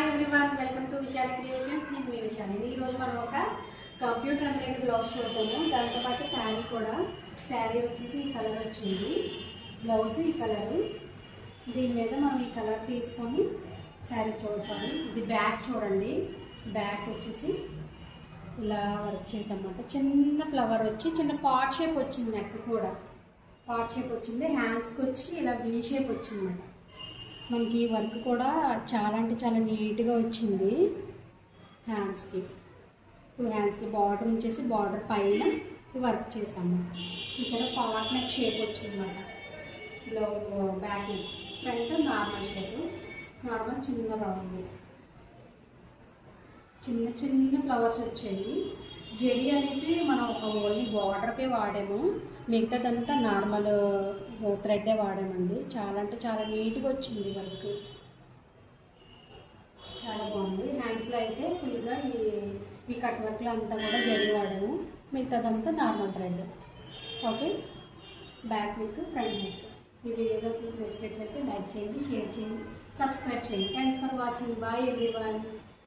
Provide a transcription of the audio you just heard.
Hi everyone, welcome to Vishali creations. నేను మీ విశాలి. ఈరోజు మనం ఒక కంప్యూటర్ ఎంబ్రాయిడరీ బ్లౌజ్ చూద్దాము. దాంతోపాటు శారీ కూడా. శారీ వచ్చేసి ఈ కలర్ వచ్చింది, బ్లౌజ్ ఈ కలరు. దీని మీద మనం ఈ కలర్ తీసుకొని శారీ చూడాలి. ఇది బ్యాక్ చూడండి. బ్యాక్ వచ్చేసి ఇలా వర్క్ చేసామన్నమాట. చిన్న ఫ్లవర్ వచ్చి చిన్న పాట్ షేప్ వచ్చింది. నెక్ కూడా పాట్ షేప్ వచ్చింది. హ్యాండ్స్కి వచ్చి ఇలా వీ షేప్ వచ్చిందన్నమాట. మనకి వర్క్ కూడా చాలా అంటే చాలా నీట్గా వచ్చింది. హ్యాండ్స్కి టూ హ్యాండ్స్కి బార్డర్ వచ్చేసి బార్డర్ పైన వర్క్ చేసాము. చూసారా, పాట్ నెక్ షేప్ వచ్చిందన్నమాట. Back neck, front normal shape, normal చిన్న రౌండ్, చిన్న చిన్న ఫ్లవర్స్ వచ్చాయి. జెరీ అనేసి మనం ఒక ఓన్లీ బార్డర్కే వాడాము, మిగతాదంతా నార్మల్ థ్రెడ్డే వాడామండి. చాలా అంటే చాలా నీట్గా వచ్చింది వర్క్, చాలా బాగుంది. హ్యాండ్స్లో అయితే ఫుల్గా ఈ కట్ వర్క్లో అంతా కూడా జెరీ వాడాము, మిగతాదంతా normal thread. Okay, back neck, front neck. ఈ వీడియోలో నచ్చినట్లయితే లైక్ చేయండి, షేర్ చేయండి, సబ్స్క్రైబ్ చేయండి. Thanks for watching. Bye everyone.